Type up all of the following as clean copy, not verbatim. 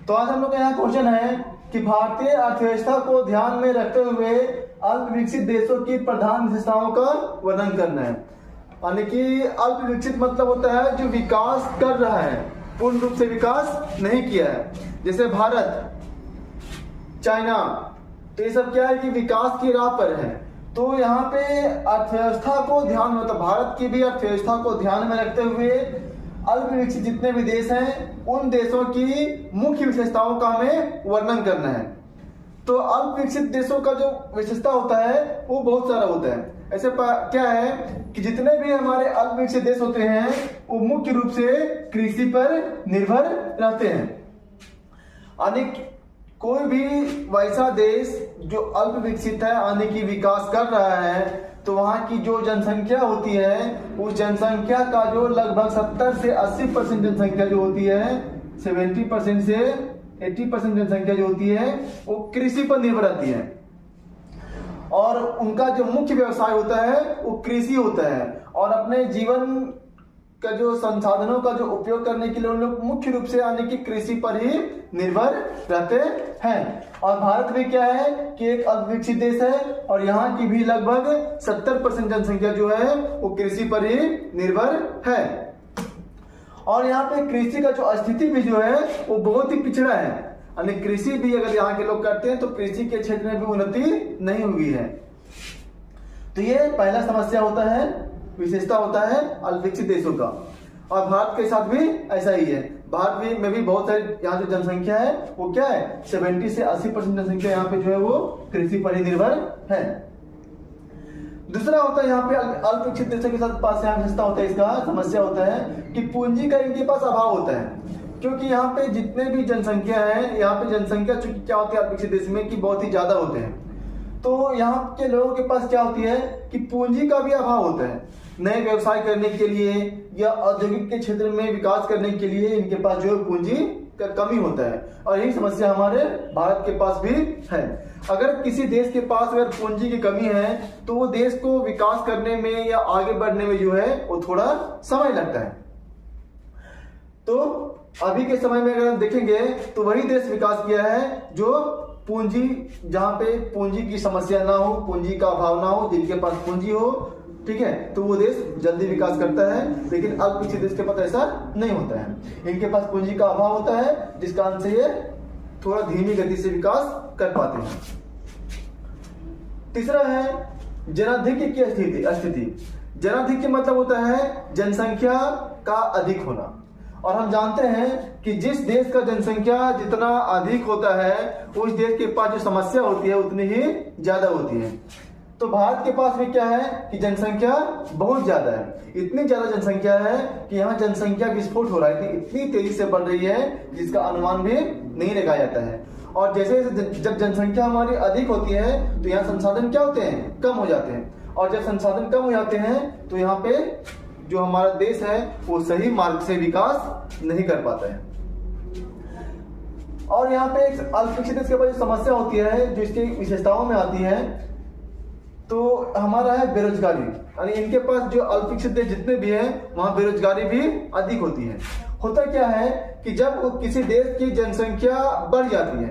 तो आज हम लोग का यहाँ क्वेश्चन है कि भारतीय अर्थव्यवस्था को ध्यान में रखते हुए अल्प विकसित देशों की प्रधान विशेषताओं का वर्णन करना है। यानी कि अल्प विकसित मतलब होता है जो विकास कर रहा है, पूर्ण रूप से विकास नहीं किया है। जैसे भारत, चाइना, तो ये सब क्या है कि विकास की राह पर है। तो यहाँ पे अर्थव्यवस्था को ध्यान में, मतलब भारत की भी अर्थव्यवस्था को ध्यान में रखते हुए अल्प विकसित जितने भी देश हैं उन देशों की मुख्य विशेषताओं का हमें वर्णन करना है। तो अल्प विकसित देशों का जो विशेषता होता है वो बहुत सारा होता है। ऐसे क्या है कि जितने भी हमारे अल्प विकसित देश होते हैं वो मुख्य रूप से कृषि पर निर्भर रहते हैं। यानी कोई भी वैसा देश जो अल्प विकसित है, यानी कि विकास कर रहा है, तो वहाँ की जो जनसंख्या होती है उस जनसंख्या का जो लगभग 70 से 80% जनसंख्या जो होती है, 70% से 80% जनसंख्या जो होती है वो कृषि पर निर्भर रहती है। और उनका जो मुख्य व्यवसाय होता है वो कृषि होता है। और अपने जीवन का जो संसाधनों का जो उपयोग करने के लिए उन लोग मुख्य रूप से यानी कि कृषि पर ही निर्भर रहते हैं। और भारत भी क्या है कि एक अल्प विकसित देश है और यहाँ की भी लगभग 70% जनसंख्या जो है वो कृषि पर ही निर्भर है। और यहाँ पे कृषि का जो स्थिति भी जो है वो बहुत ही पिछड़ा है। यानी कृषि भी अगर यहाँ के लोग करते हैं तो कृषि के क्षेत्र में भी उन्नति नहीं हुई है। तो ये पहला समस्या होता है, विशेषता होता है अल्प विकसित देशों का। और भारत के साथ भी ऐसा ही है। भारत में भी बहुत सारी यहाँ जो जनसंख्या है वो क्या है, 70 से 80% जनसंख्या यहाँ पे जो है वो कृषि पर ही निर्भर है। दूसरा होता है यहाँ पे अल्प विकसित देशों के साथ पास यहाँ विशेषता होता है, इसका समस्या होता है कि पूंजी का इनके पास अभाव होता है। क्योंकि यहाँ पे जितने भी जनसंख्या है, यहाँ पे जनसंख्या चूंकि क्या होती है अल्प विकसित देश में कि बहुत ही ज्यादा होते हैं, तो यहाँ के लोगों के पास क्या होती है कि पूंजी का भी अभाव होता है। नए व्यवसाय करने के लिए या औद्योगिक के क्षेत्र में विकास करने के लिए इनके पास जो है पूंजी का कमी होता है। और यही समस्या हमारे भारत के पास भी है। अगर किसी देश के पास अगर पूंजी की कमी है तो वो देश को विकास करने में या आगे बढ़ने में जो है वो थोड़ा समय लगता है। तो अभी के समय में अगर हम देखेंगे तो वही देश विकास किया है जो पूंजी, जहां पे पूंजी की समस्या ना हो, पूंजी का अभाव ना हो, जिनके पास पूंजी हो, ठीक है, तो वो देश जल्दी विकास करता है। लेकिन अल्प विकसित देश के पास ऐसा नहीं होता है। इनके पास पूंजी का अभाव होता है जिस कारण से ये थोड़ा धीमी गति से विकास कर पाते हैं। तीसरा है जनाधिक्य की स्थिति। जनाधिक्य मतलब होता है जनसंख्या का अधिक होना। और हम जानते हैं कि जिस देश का जनसंख्या जितना अधिक होता है उस देश के पास जो समस्या होती है उतनी ही ज्यादा होती है। तो भारत के पास भी क्या है कि जनसंख्या बहुत ज्यादा है। इतनी ज्यादा जनसंख्या है कि यहाँ जनसंख्या विस्फोट हो रहा है, इतनी तेजी से बढ़ रही है जिसका अनुमान भी नहीं लगाया जाता है। और जैसे जब जनसंख्या हमारी अधिक होती है तो यहाँ संसाधन क्या होते हैं, कम हो जाते हैं। और जब संसाधन कम हो जाते हैं तो यहाँ पे जो हमारा देश है वो सही मार्ग से विकास नहीं कर पाता है। और यहाँ पे एक अल्प विकसित देश के पास जो समस्या होती है जो इसकी विशेषताओं में आती है तो हमारा है बेरोजगारी। यानी इनके पास जो अल्प विकसित देश जितने भी हैं वहां बेरोजगारी भी अधिक होती है। होता क्या है कि जब किसी देश की जनसंख्या बढ़ जाती है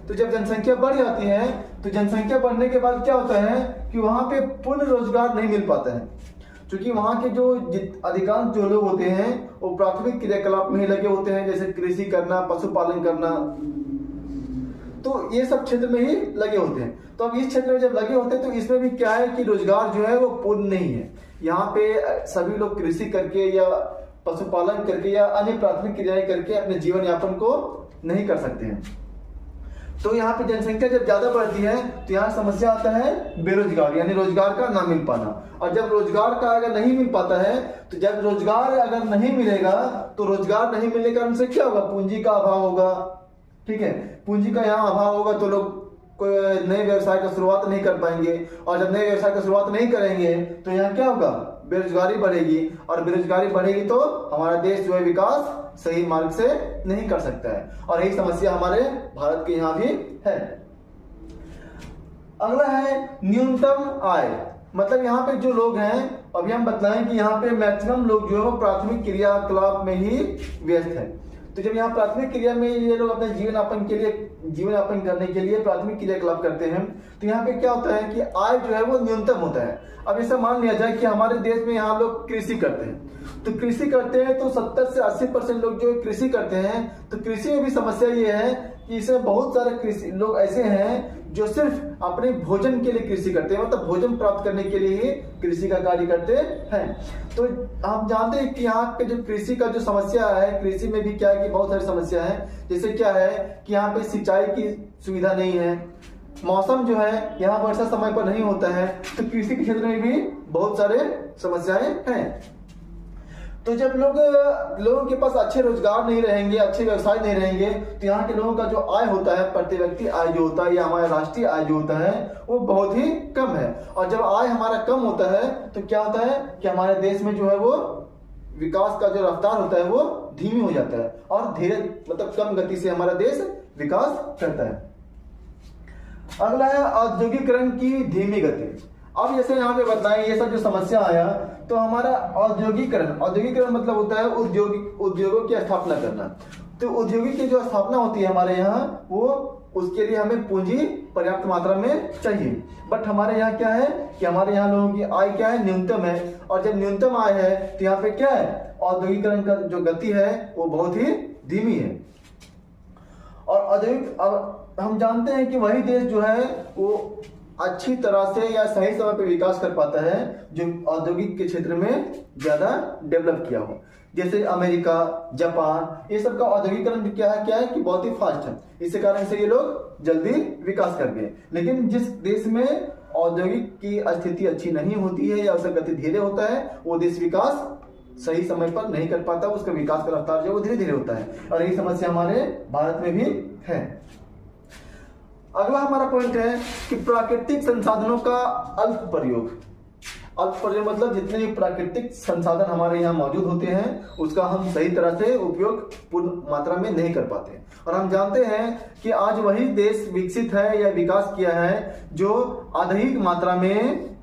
तो जब जनसंख्या बढ़ जाती है तो जनसंख्या बढ़ने के बाद क्या होता है कि वहां पे पूर्ण रोजगार नहीं मिल पाता है। क्योंकि वहाँ के जो अधिकांश जो लोग होते हैं वो प्राथमिक क्रियाकलाप में ही लगे होते हैं, जैसे कृषि करना, पशुपालन करना, तो ये सब क्षेत्र में ही लगे होते हैं। तो अब इस क्षेत्र में जब लगे होते हैं तो इसमें भी क्या है कि रोजगार जो है वो पूर्ण नहीं है। यहाँ पे सभी लोग कृषि करके या पशुपालन करके या अन्य प्राथमिक क्रियाएं करके अपने जीवन यापन को नहीं कर सकते हैं। तो यहाँ पे जनसंख्या जब ज्यादा बढ़ती है तो यहाँ समस्या आता है बेरोजगार, यानी रोजगार का ना मिल पाना। और जब रोजगार का अगर नहीं मिल पाता है तो जब रोजगार अगर नहीं मिलेगा तो रोजगार नहीं मिलने के कारण से क्या होगा, पूंजी का अभाव होगा। ठीक है, पूंजी का यहाँ अभाव होगा तो लोग कोई नए व्यवसाय का शुरुआत नहीं कर पाएंगे। और जब नए व्यवसाय का शुरुआत नहीं करेंगे तो यहाँ क्या होगा, बेरोजगारी बढ़ेगी। और बेरोजगारी बढ़ेगी तो हमारा देश जो है विकास सही मार्ग से नहीं कर सकता है। और यही समस्या हमारे भारत के यहाँ भी है। अगला है न्यूनतम आय। मतलब यहाँ पे जो लोग हैं, अभी हम बतलाएं कि यहाँ पे मैक्सिमम लोग जो है वो प्राथमिक क्रियाकलाप में ही व्यस्त है। तो जब यहाँ प्राथमिक क्रिया में ये लोग अपने जीवन यापन करने के लिए प्राथमिक क्रियाकलाप करते हैं, तो यहाँ पे क्या होता है कि आय जो है वो न्यूनतम होता है। अब ऐसा मान लिया जाए कि हमारे देश में यहाँ लोग कृषि करते हैं, तो कृषि करते हैं तो 70 से 80% लोग जो कृषि करते हैं, तो कृषि में भी समस्या ये है कि इसमें बहुत सारे कृषि लोग ऐसे हैं जो सिर्फ अपने भोजन के लिए कृषि करते हैं, मतलब भोजन प्राप्त करने के लिए ही कृषि का कार्य करते हैं। तो हम जानते हैं कि यहाँ पे जो कृषि का जो समस्या है, कृषि में भी क्या है कि बहुत सारी समस्या है। जैसे क्या है कि यहाँ पे सिंचाई की सुविधा नहीं है, मौसम जो है यहाँ वर्षा समय पर नहीं होता है, तो कृषि के क्षेत्र में भी बहुत सारे समस्याएं हैं। तो जब लोगों के पास अच्छे रोजगार नहीं रहेंगे, अच्छे व्यवसाय नहीं रहेंगे, तो यहाँ के लोगों का जो आय होता है, प्रति व्यक्ति आय जो होता है या हमारा राष्ट्रीय आय जो होता है वो बहुत ही कम है। और जब आय हमारा कम होता है तो क्या होता है कि हमारे देश में जो है वो विकास का जो रफ्तार होता है वो धीमी हो जाता है और धीरे मतलब कम गति से हमारा देश विकास करता है। अगला है औद्योगिकरण की धीमी गति। अब जैसे यहाँ पे बताएं ये सब जो समस्या आया, तो हमारा औद्योगिकरण मतलब होता है उद्योगों की स्थापना करना। तो उद्योगिक की जो स्थापना होती है हमारे यहाँ, वो उसके लिए हमें पूंजी पर्याप्त मात्रा में चाहिए। बट हमारे यहाँ क्या है कि हमारे यहाँ लोगों की आय क्या है, न्यूनतम है। और जब न्यूनतम आय है तो यहाँ पे क्या है, औद्योगिकरण का जो गति है वो बहुत ही धीमी है। और औद्योगिक, अब हम जानते हैं कि वही देश जो है वो अच्छी तरह से या सही समय पे विकास कर पाता है जो औद्योगिक के क्षेत्र में ज्यादा डेवलप किया हो। जैसे अमेरिका, जापान, ये सब का औद्योगिकरण क्या है कि बहुत ही फास्ट है। इसी कारण से ये लोग जल्दी विकास कर गए। लेकिन जिस देश में औद्योगिक की स्थिति अच्छी नहीं होती है या उसका गति धीरे होता है, वो देश विकास सही समय पर नहीं कर पाता, उसका विकास का रफ्तार जो वो धीरे धीरे होता है। और यही समस्या हमारे भारत में भी है। अगला हमारा पॉइंट है कि प्राकृतिक संसाधनों का अल्प प्रयोग मतलब जितने भी प्राकृतिक संसाधन हमारे यहाँ मौजूद होते हैं उसका हम सही तरह से उपयोग पूर्ण मात्रा में नहीं कर पाते। और हम जानते हैं कि आज वही देश विकसित है या विकास किया है जो अधिक मात्रा में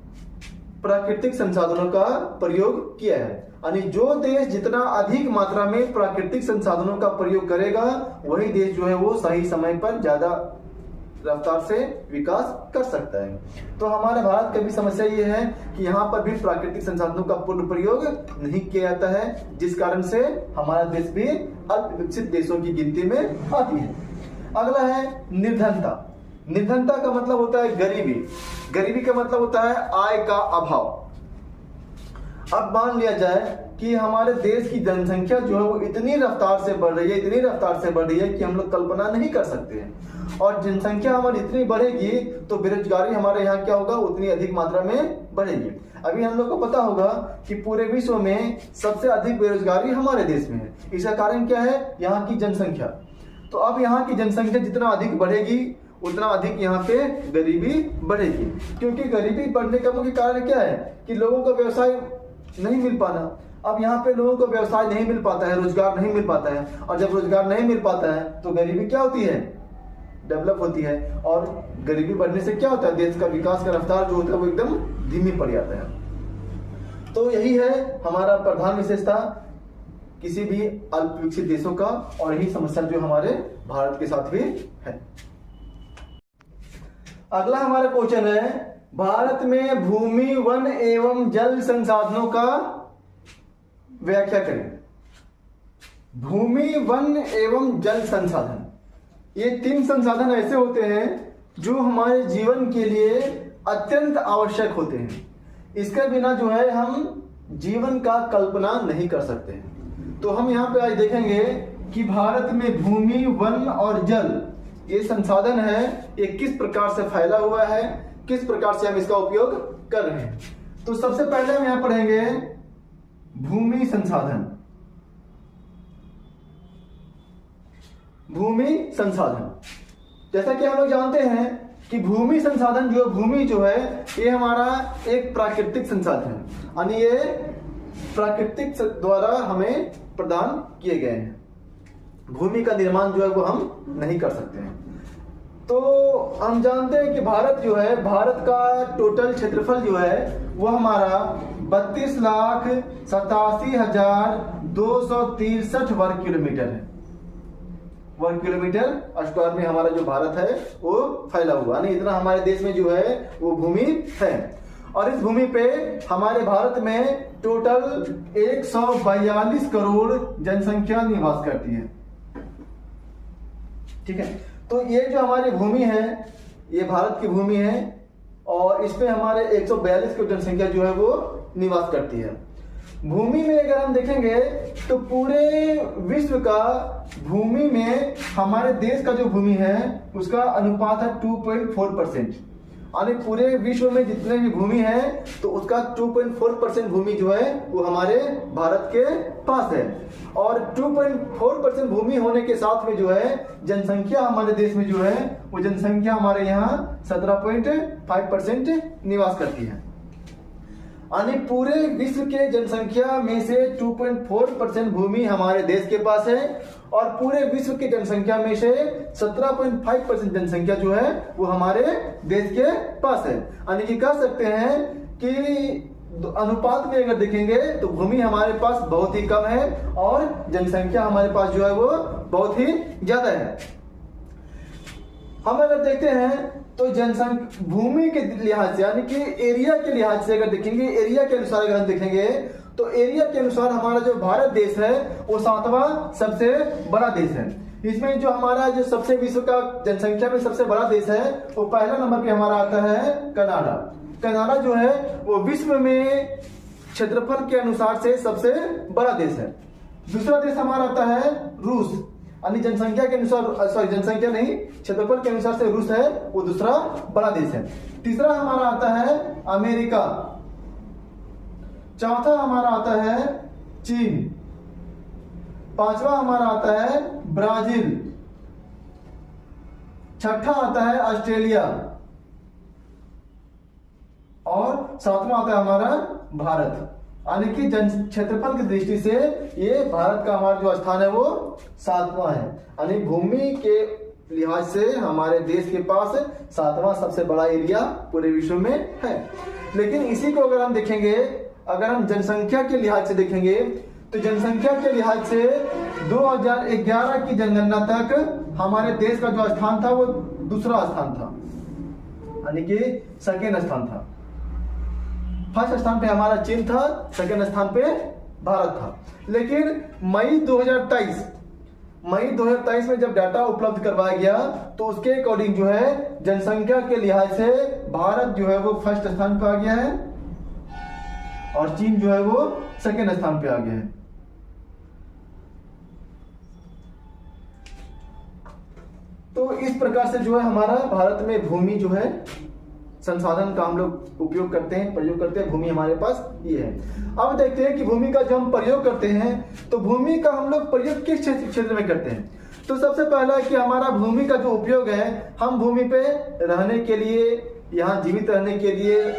प्राकृतिक संसाधनों का प्रयोग किया है। यानी जो देश जितना अधिक मात्रा में प्राकृतिक संसाधनों का प्रयोग करेगा, वही देश जो है वो सही समय पर ज्यादा रफ्तार से विकास कर सकता है। तो हमारे भारत की भी समस्या ये है कि यहाँ पर भी प्राकृतिक संसाधनों का पूर्ण प्रयोग नहीं किया जाता है, जिस कारण से हमारा देश भी अल्प विकसित देशों की गिनती में आती है। अगला है निर्धनता। निर्धनता का मतलब होता है गरीबी। गरीबी का मतलब होता है आय का अभाव। अब मान लिया जाए कि हमारे देश की जनसंख्या जो है वो इतनी रफ्तार से बढ़ रही है कि हम लोग कल्पना नहीं कर सकते हैं। और जनसंख्या हमारी इतनी बढ़ेगी तो बेरोजगारी हमारे यहाँ क्या होगा, उतनी अधिक मात्रा में बढ़ेगी। अभी हम लोग को पता होगा कि पूरे विश्व में सबसे अधिक बेरोजगारी हमारे देश में है। इसका कारण क्या है, यहाँ की जनसंख्या। तो अब यहाँ की जनसंख्या जितना अधिक बढ़ेगी उतना अधिक यहाँ पे गरीबी बढ़ेगी, क्योंकि गरीबी बढ़ने का मुख्य कारण क्या है कि लोगों को व्यवसाय नहीं मिल पाना। अब यहाँ पे लोगों को व्यवसाय नहीं मिल पाता है, रोजगार नहीं मिल पाता है, और जब रोजगार नहीं मिल पाता है तो गरीबी क्या होती है, डेवलप होती है। और गरीबी बढ़ने से क्या होता है, देश का विकास का रफ्तार जो होता है वो एकदम धीमी पड़ जाता है। तो यही है हमारा प्रधान विशेषता किसी भी अल्प विकसित देशों का, और यही समस्या जो हमारे भारत के साथ भी है। अगला हमारा क्वेश्चन है, भारत में भूमि, वन एवं जल संसाधनों का व्याख्या करें। भूमि, वन एवं जल संसाधन, ये तीन संसाधन ऐसे होते हैं जो हमारे जीवन के लिए अत्यंत आवश्यक होते हैं। इसके बिना जो है हम जीवन का कल्पना नहीं कर सकते। तो हम यहाँ पे आज देखेंगे कि भारत में भूमि, वन और जल ये संसाधन है, ये किस प्रकार से फैला हुआ है, किस प्रकार से हम इसका उपयोग कर रहे हैं। तो सबसे पहले हम यहाँ पढ़ेंगे भूमि संसाधन। भूमि संसाधन, जैसा कि हम लोग जानते हैं कि भूमि संसाधन भूमि जो है ये हमारा एक प्राकृतिक संसाधन है, यानी ये प्राकृतिक द्वारा हमें प्रदान किए गए हैं। भूमि का निर्माण जो है वो हम नहीं कर सकते हैं। तो हम जानते हैं कि भारत का टोटल क्षेत्रफल जो है वो हमारा 32,87,263 वर्ग किलोमीटर है। वर्ग किलोमीटर स्क्वायर में हमारा जो भारत है वो फैला हुआ, यानी इतना हमारे देश में जो है वो भूमि है। और इस भूमि पे हमारे भारत में टोटल 142 करोड़ जनसंख्या निवास करती है। ठीक है, तो ये जो हमारी भूमि है ये भारत की भूमि है और इसमें हमारे 142 करोड़ जनसंख्या जो है वो निवास करती है। भूमि में अगर हम देखेंगे तो पूरे विश्व का भूमि में हमारे देश का जो भूमि है उसका अनुपात है 2.4%, यानी पूरे विश्व में जितने भी भूमि है तो उसका 2.4% भूमि जो है वो हमारे भारत के पास है। और 2.4% भूमि होने के साथ में जो है जनसंख्या हमारे देश में जो है वो जनसंख्या हमारे यहाँ 17.5% निवास करती है। यानी पूरे विश्व के जनसंख्या में से 2.4% भूमि हमारे देश के पास है और पूरे विश्व की जनसंख्या में से 17.5% जनसंख्या जो है वो हमारे देश के पास है। यानी कि कह सकते हैं कि अनुपात में अगर देखेंगे तो भूमि हमारे पास बहुत ही कम है और जनसंख्या हमारे पास जो है वो बहुत ही ज्यादा है। हम अगर देखते हैं तो जनसंख्या भूमि के लिहाज से यानी कि एरिया के लिहाज से अगर देखेंगे, एरिया के अनुसार अगर हम देखेंगे तो एरिया के अनुसार हमारा जो भारत देश है वो 7वां सबसे बड़ा देश है। इसमें जो हमारा जो सबसे विश्व का जनसंख्या में सबसे बड़ा देश है वो पहला नंबर पे हमारा आता है कनाडा। कनाडा जो है वो विश्व में क्षेत्रफल के अनुसार से सबसे बड़ा देश है। दूसरा देश हमारा आता है रूस, यानी जनसंख्या के अनुसार जनसंख्या नहीं क्षेत्रफल के अनुसार से रूस है वो दूसरा बड़ा देश है। तीसरा हमारा आता है अमेरिका, चौथा हमारा आता है चीन, पांचवा हमारा आता है ब्राजील, छठा आता है ऑस्ट्रेलिया और सातवां आता है हमारा भारत। यानी कि जन क्षेत्रफल की दृष्टि से ये भारत का हमारा जो स्थान है वो 7वां है। यानी भूमि के लिहाज से हमारे देश के पास 7वां सबसे बड़ा एरिया पूरे विश्व में है। लेकिन इसी को अगर हम देखेंगे, अगर हम जनसंख्या के लिहाज से देखेंगे तो जनसंख्या के लिहाज से 2011 की जनगणना तक हमारे देश का जो स्थान था वो दूसरा स्थान था, यानी कि सेकेंड स्थान था। फर्स्ट स्थान पे हमारा चीन था, सेकेंड स्थान पे भारत था। लेकिन मई 2023 में जब डाटा उपलब्ध करवाया गया तो उसके अकॉर्डिंग जो है जनसंख्या के लिहाज से भारत जो है वो फर्स्ट स्थान पे आ गया है और चीन जो है वो सेकेंड स्थान पे आ गया है। तो इस प्रकार से जो है हमारा भारत में भूमि जो है संसाधन का हम लोग उपयोग करते हैं, प्रयोग करते हैं। भूमि हमारे पास ये है। अब देखते हैं कि भूमि का जो हम प्रयोग करते हैं तो भूमि का हम लोग प्रयोग किस क्षेत्र में करते हैं। तो सबसे पहला है कि हमारा भूमि का जो उपयोग है, हम भूमि पे रहने के लिए, यहाँ जीवित रहने के लिए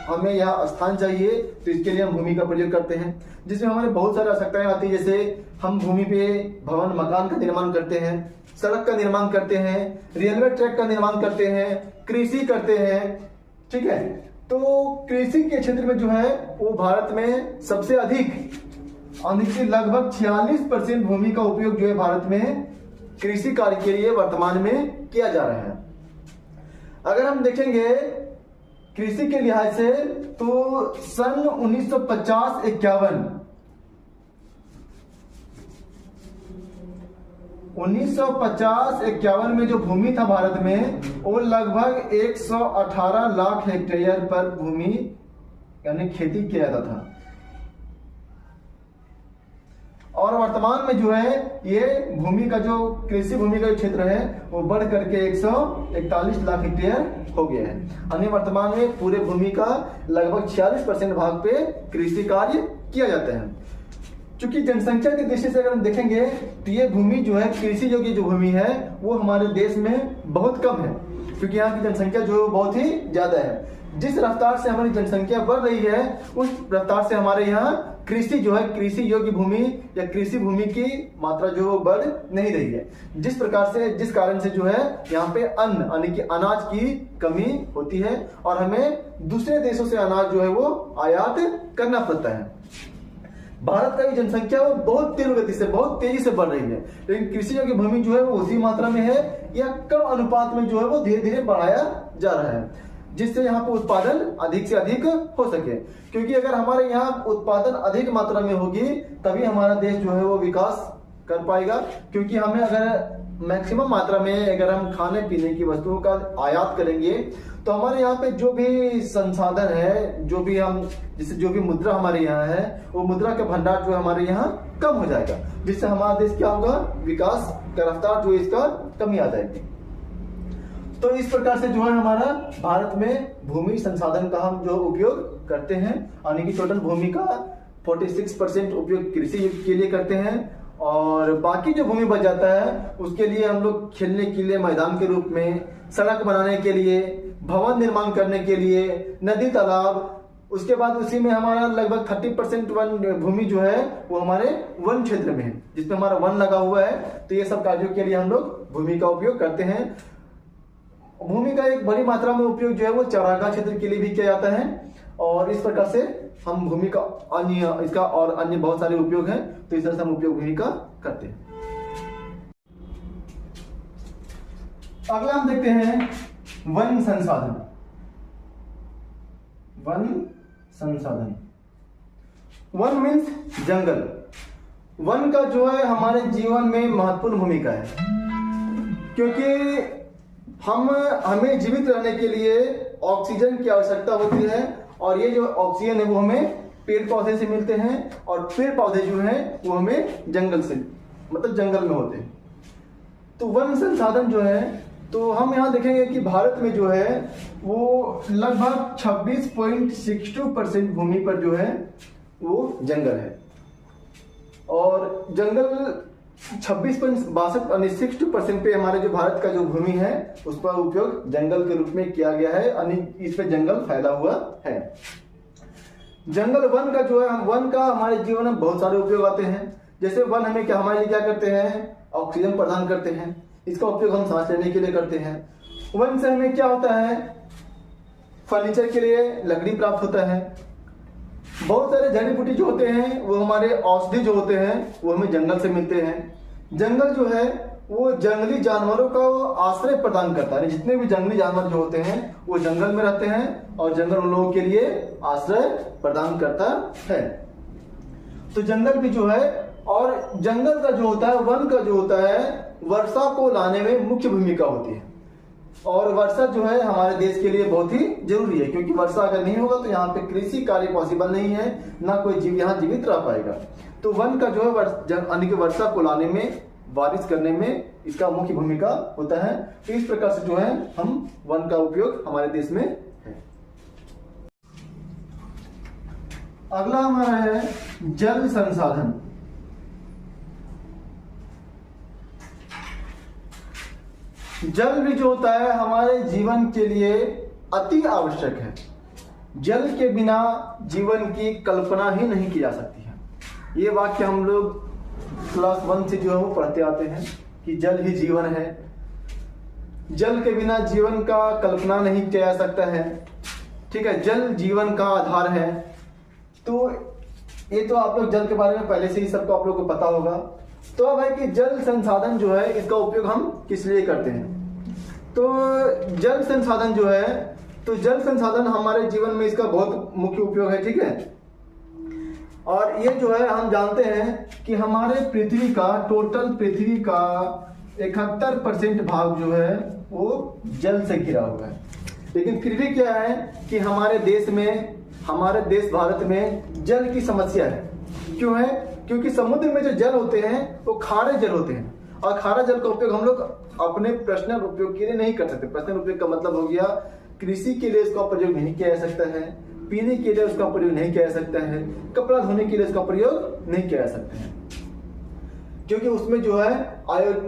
हमें यहाँ स्थान चाहिए, तो इसके लिए हम भूमि का प्रयोग करते हैं, जिसमें हमारे बहुत सारी आवश्यकताएं आती है। जैसे हम भूमि पे भवन मकान का निर्माण करते हैं, सड़क का निर्माण करते हैं, रेलवे ट्रैक का निर्माण करते हैं, कृषि करते हैं। ठीक है, तो कृषि के क्षेत्र में जो है वो भारत में सबसे अधिक लगभग 46% भूमि का उपयोग जो है भारत में कृषि कार्य के लिए वर्तमान में किया जा रहा है। अगर हम देखेंगे कृषि के लिहाज से तो सन 1950-51 में जो भूमि था भारत में वो लगभग 118 लाख हेक्टेयर पर भूमि यानी खेती किया जाता था। और वर्तमान में जो है ये भूमि का जो कृषि भूमि का जो क्षेत्र है वो बढ़ करके 141 लाख हेक्टेयर हो गया है। यानी वर्तमान में पूरे भूमि का लगभग 46% भाग पे कृषि कार्य किया जाता है। क्योंकि जनसंख्या की दृष्टि से अगर हम देखेंगे तो ये भूमि जो है कृषि योग्य जो भूमि है वो हमारे देश में बहुत कम है, क्योंकि यहाँ की जनसंख्या जो है बहुत ही ज्यादा है। जिस रफ्तार से हमारी जनसंख्या बढ़ रही है उस रफ्तार से हमारे यहाँ कृषि जो है कृषि योग्य भूमि या कृषि भूमि की मात्रा जो है बढ़ नहीं रही है। जिस प्रकार से जिस कारण से जो है यहाँ पे अन्न यानी कि अनाज की कमी होती है और हमें दूसरे देशों से अनाज जो है वो आयात करना पड़ता है। भारत का जनसंख्या वो बहुत तीव्र गति से, बहुत तेजी से बढ़ रही है, लेकिन कृषि योग्य भूमि जो है वो उसी मात्रा में है या कम अनुपात में जो है वो धीरे धीरे बढ़ाया जा रहा है, जिससे यहाँ पे उत्पादन अधिक से अधिक हो सके। क्योंकि अगर हमारे यहाँ उत्पादन अधिक मात्रा में होगी तभी हमारा देश जो है वो विकास कर पाएगा। क्योंकि हमें अगर मैक्सिमम मात्रा में अगर हम खाने पीने की वस्तुओं का आयात करेंगे तो हमारे यहाँ पे जो भी संसाधन है, जो भी हम जिससे जो भी मुद्रा हमारे यहाँ है, वो मुद्रा का भंडार जो हमारे यहाँ कम हो जाएगा, जिससे हमारा देश क्या होगा, विकास का रफ्तार जो इसका कमी आ जाएगी। तो इस प्रकार से जो है हमारा भारत में भूमि संसाधन का हम जो उपयोग करते हैं, यानी कि टोटल भूमि का 46% उपयोग कृषि के लिए करते हैं, और बाकी जो भूमि बच जाता है उसके लिए हम लोग खेलने के लिए मैदान के रूप में, सड़क बनाने के लिए, भवन निर्माण करने के लिए, नदी तालाब, उसके बाद उसी में हमारा लगभग 30% वन भूमि जो है वो हमारे वन क्षेत्र में है, जिसमें हमारा वन लगा हुआ है। तो ये सब कार्यों के लिए हम लोग भूमि का उपयोग करते हैं। भूमि का एक बड़ी मात्रा में उपयोग जो है वो चारागाह क्षेत्र के लिए भी किया जाता है, और इस प्रकार से हम भूमि का अन्य इसका और अन्य बहुत सारे उपयोग हैं, तो इस तरह से हम उपयोग भूमि का करते हैं। अगला हम देखते हैं वन संसाधन। वन संसाधन, वन मीन्स जंगल। वन का जो है हमारे जीवन में महत्वपूर्ण भूमिका है, क्योंकि हमें जीवित रहने के लिए ऑक्सीजन की आवश्यकता होती है, और ये जो ऑक्सीजन है वो हमें पेड़ पौधे से मिलते हैं, और पेड़ पौधे जो हैं वो हमें जंगल से, मतलब जंगल में होते हैं। तो वन संसाधन जो है, तो हम यहाँ देखेंगे कि भारत में जो है वो लगभग 26.62% भूमि पर जो है वो जंगल है, और जंगल 26.62% पे हमारे जो भारत का जो भूमि है उस पर उपयोग जंगल के रूप में किया गया है, यानी इस पे जंगल फैला हुआ है। जंगल वन का जो है, वन का हमारे जीवन में बहुत सारे उपयोग आते हैं। जैसे वन हमें क्या, हमारे लिए क्या करते हैं, ऑक्सीजन प्रदान करते हैं, इसका उपयोग हम सांस लेने के लिए करते हैं। वन से हमें क्या होता है, फर्नीचर के लिए लकड़ी प्राप्त होता है। बहुत सारे जड़ी बूटी जो होते हैं वो हमारे औषधि जो होते हैं वो हमें जंगल से मिलते हैं। जंगल जो है वो जंगली जानवरों का आश्रय प्रदान करता है। जितने भी जंगली जानवर जो होते हैं वो जंगल में रहते हैं, और जंगल उन लोगों के लिए आश्रय प्रदान करता है। तो जंगल भी जो है, और जंगल का जो होता है, वन का जो होता है, वर्षा को लाने में मुख्य भूमिका होती है। और वर्षा जो है हमारे देश के लिए बहुत ही जरूरी है, क्योंकि वर्षा अगर नहीं होगा तो यहाँ पे कृषि कार्य पॉसिबल नहीं है, ना कोई जीव यहाँ जीवित रह पाएगा। तो वन का जो है यानी कि वर्षा को लाने में, बारिश करने में इसका मुख्य भूमिका होता है। तो इस प्रकार से जो है हम वन का उपयोग हमारे देश में है। अगला हमारा है जल संसाधन। जल भी जो होता है हमारे जीवन के लिए अति आवश्यक है। जल के बिना जीवन की कल्पना ही नहीं की जा सकती है। ये वाक्य हम लोग क्लास 1 से जो है वो पढ़ते आते हैं कि जल ही जीवन है। जल के बिना जीवन का कल्पना नहीं किया जा सकता है। ठीक है, जल जीवन का आधार है। तो ये तो आप लोग जल के बारे में पहले से ही सबको आप लोग को पता होगा। तो अब है कि जल संसाधन जो है इसका उपयोग हम किस लिए करते हैं। तो जल संसाधन जो है, तो जल संसाधन हमारे जीवन में इसका बहुत मुख्य उपयोग है। ठीक है, और ये जो है हम जानते हैं कि हमारे पृथ्वी का, टोटल पृथ्वी का 71% भाग जो है वो जल से घिरा हुआ है। लेकिन फिर भी क्या है कि हमारे देश में, हमारे देश भारत में जल की समस्या है। क्यों है? क्योंकि समुद्र में जो जल होते हैं वो खारे जल होते हैं, और खारा जल का उपयोग हम लोग अपने पर्सनल उपयोग के लिए नहीं कर सकते। पर्सनल उपयोग का मतलब हो गया कृषि के लिए उसका प्रयोग नहीं किया जा सकता है, पीने के लिए उसका प्रयोग नहीं किया जा सकता है, कपड़ा धोने के लिए उसका प्रयोग नहीं किया जा सकता है, क्योंकि उसमें जो है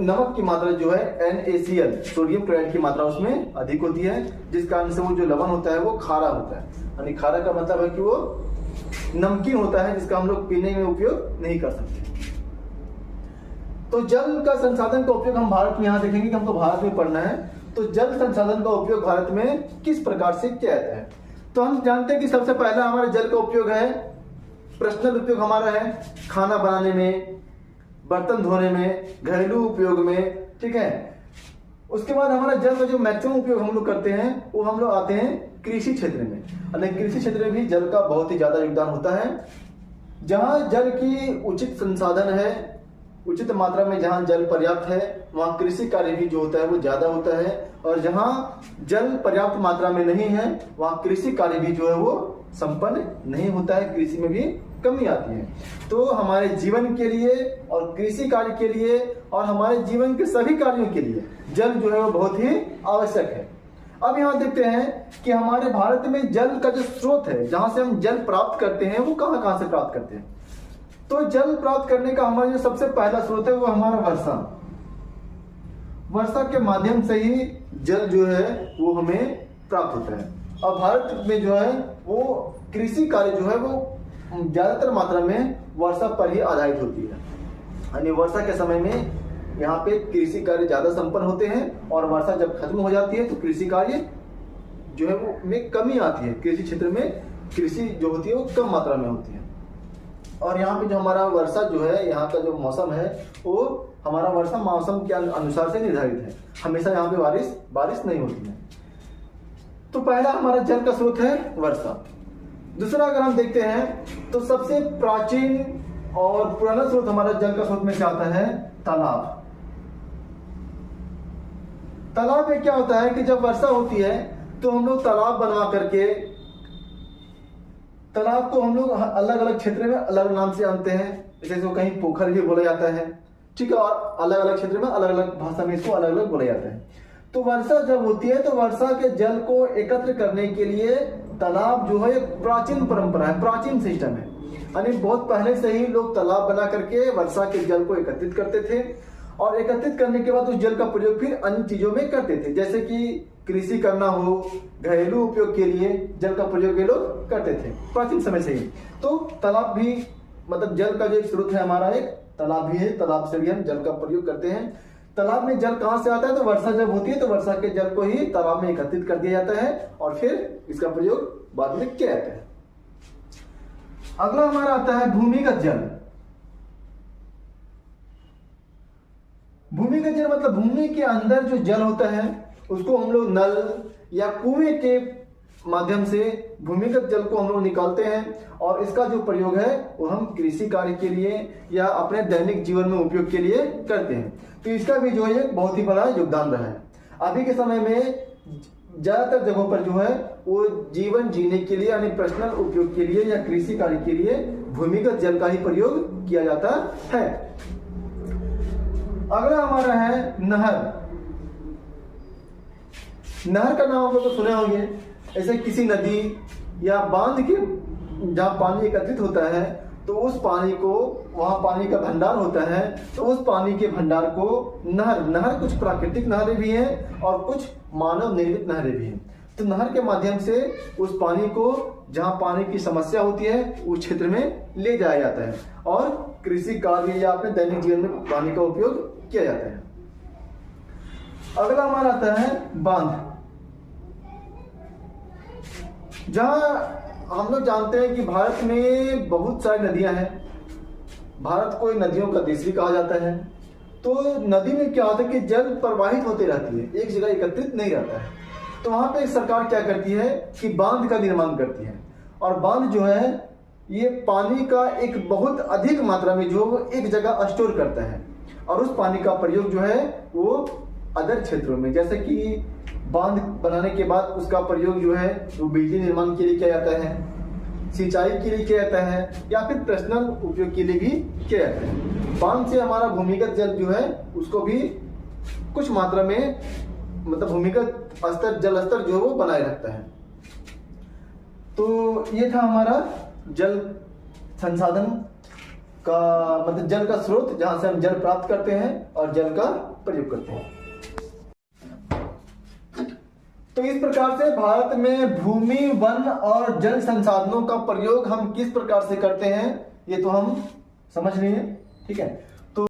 नमक की मात्रा जो है NaCl, सोडियम क्लोराइड की मात्रा उसमें अधिक होती है, जिस कारण से वो जो लवण होता है वो खारा होता है। यानी खारा का मतलब है कि वो नमकीन होता है, जिसका हम लोग पीने में उपयोग नहीं कर सकते। तो जल का संसाधन का उपयोग हम भारत में, यहाँ देखेंगे कि हमको भारत में पढ़ना है। तो जल संसाधन का उपयोग भारत में किस प्रकार से किया जाता है। तो हम जानते हैं कि सबसे पहला हमारा जल का उपयोग है पर्सनल उपयोग हमारा है खाना बनाने में, बर्तन धोने में, घरेलू उपयोग में, ठीक है। उसके बाद हमारा जल का जो मैक्सिमम उपयोग हम लोग करते हैं वो हम लोग आते हैं कृषि क्षेत्र में। और कृषि क्षेत्र में भी जल का बहुत ही ज्यादा योगदान होता है। जहाँ जल की उचित संसाधन है, उचित मात्रा में जहाँ जल पर्याप्त है, वहाँ कृषि कार्य भी जो होता है वो ज्यादा होता है। और जहाँ जल पर्याप्त मात्रा में नहीं है, वहाँ कृषि कार्य भी जो है वो संपन्न नहीं होता है, कृषि में भी कमी आती है। तो हमारे जीवन के लिए और कृषि कार्य के लिए और हमारे जीवन के सभी कार्यों के लिए जल जो है वो बहुत ही आवश्यक है। अब यहाँ देखते हैं कि हमारे भारत में जल का जो स्रोत है, जहां से हम जल प्राप्त करते हैं, वो कहाँ कहाँ से प्राप्त करते हैं। तो जल प्राप्त करने का हमारा जो सबसे पहला स्रोत है वो हमारा वर्षा। वर्षा के माध्यम से ही जल जो है वो हमें प्राप्त होता है। और भारत में जो है वो कृषि कार्य जो है वो ज्यादातर मात्रा में वर्षा पर ही आधारित होती है। यानी वर्षा के समय में यहाँ पे कृषि कार्य ज्यादा संपन्न होते हैं, और वर्षा जब खत्म हो जाती है तो कृषि कार्य जो है वो में कमी आती है। कृषि क्षेत्र में कृषि जो होती है वो कम मात्रा में होती है। और यहाँ पे जो हमारा वर्षा जो है, यहाँ का जो मौसम है वो हमारा वर्षा मौसम के अनुसार से निर्धारित है। हमेशा यहाँ पे बारिश नहीं होती है। तो पहला हमारा जल का स्रोत है वर्षा। दूसरा अगर हम देखते हैं तो सबसे प्राचीन और पुराना स्रोत हमारा जल का स्रोत में से आता है तालाब। तालाब में क्या होता है कि जब वर्षा होती है तो हम लोग तालाब बनवा करके, तालाब को हम लोग अलग अलग क्षेत्र में अलग नाम से जानते हैं। जैसे इसको कहीं पोखर भी बोला जाता है, ठीक है, और अलग अलग क्षेत्र में अलग अलग भाषा में इसको अलग अलग बोला जाता है। तो वर्षा जब होती है तो वर्षा के जल को एकत्र करने के लिए तालाब जो है एक प्राचीन परंपरा है, प्राचीन सिस्टम है। यानी बहुत पहले से ही लोग तालाब बना करके वर्षा के जल को एकत्रित करते थे, और एकत्रित करने के बाद उस जल का प्रयोग फिर अन्य चीजों में करते थे। जैसे कि कृषि करना हो, घरेलू उपयोग के लिए जल का प्रयोग ये लोग करते थे प्राचीन समय से ही। तो तालाब भी मतलब जल का जो एक स्रोत है हमारा, एक तालाब भी है, तालाब से भी हम जल का प्रयोग करते हैं। तालाब में जल कहाँ से आता है, तो वर्षा जब होती है तो वर्षा के जल को ही तालाब में एकत्रित कर दिया जाता है और फिर इसका प्रयोग बाद में किया जाता है। अगला हमारा आता है भूमिगत जल। भूमिगत जल मतलब भूमि के अंदर जो जल होता है उसको हम लोग नल या कुएं के माध्यम से भूमिगत जल को हम लोग निकालते हैं, और इसका जो प्रयोग है वो हम कृषि कार्य के लिए या अपने दैनिक जीवन में उपयोग के लिए करते हैं। तो इसका भी जो है एक बहुत ही बड़ा योगदान रहा है। अभी के समय में ज्यादातर जगहों पर जो है वो जीवन जीने के लिए यानी पर्सनल उपयोग के लिए या कृषि कार्य के लिए भूमिगत जल का ही प्रयोग किया जाता है। अगला हमारा है नहर। नहर का नाम आप लोग तो सुने होंगे। ऐसे किसी नदी या बांध के जहाँ पानी एकत्रित होता है तो उस पानी को, वहां पानी का भंडार होता है, तो उस पानी के भंडार को नहर कुछ प्राकृतिक नहरें भी हैं और कुछ मानव निर्मित नहरें भी हैं। तो नहर के माध्यम से उस पानी को जहां पानी की समस्या होती है उस क्षेत्र में ले जाया जाता है और कृषि कार्य या अपने दैनिक जीवन में पानी का उपयोग किया जाता है। अगला हमारा आता है बांध। जहां हम लोग जानते हैं कि भारत में बहुत सारी नदियां हैं। भारत को नदियों का देश भी कहा जाता है। तो नदी में क्या होता है कि जल प्रवाहित होते रहती है, एक जगह एकत्रित नहीं रहता है। तो वहां पे सरकार क्या करती है कि बांध का निर्माण करती है, और बांध जो है ये पानी का एक बहुत अधिक मात्रा में जो एक जगह स्टोर करता है, और उस पानी का प्रयोग जो है वो अदर क्षेत्रों में, जैसे कि बांध बनाने के बाद उसका प्रयोग जो है वो बिजली निर्माण के लिए किया जाता है, सिंचाई के लिए किया जाता है, या फिर पर्सनल उपयोग के लिए भी किया जाता है। बांध से हमारा भूमिगत जल जो है उसको भी कुछ मात्रा में मतलब भूमिगत स्तर, जल स्तर जो है वो बनाए रखता है। तो ये था हमारा जल संसाधन का मतलब जल का स्रोत, जहां से हम जल प्राप्त करते हैं और जल का प्रयोग करते हैं। तो इस प्रकार से भारत में भूमि, वन और जल संसाधनों का प्रयोग हम किस प्रकार से करते हैं ये तो हम समझ लिए, ठीक है।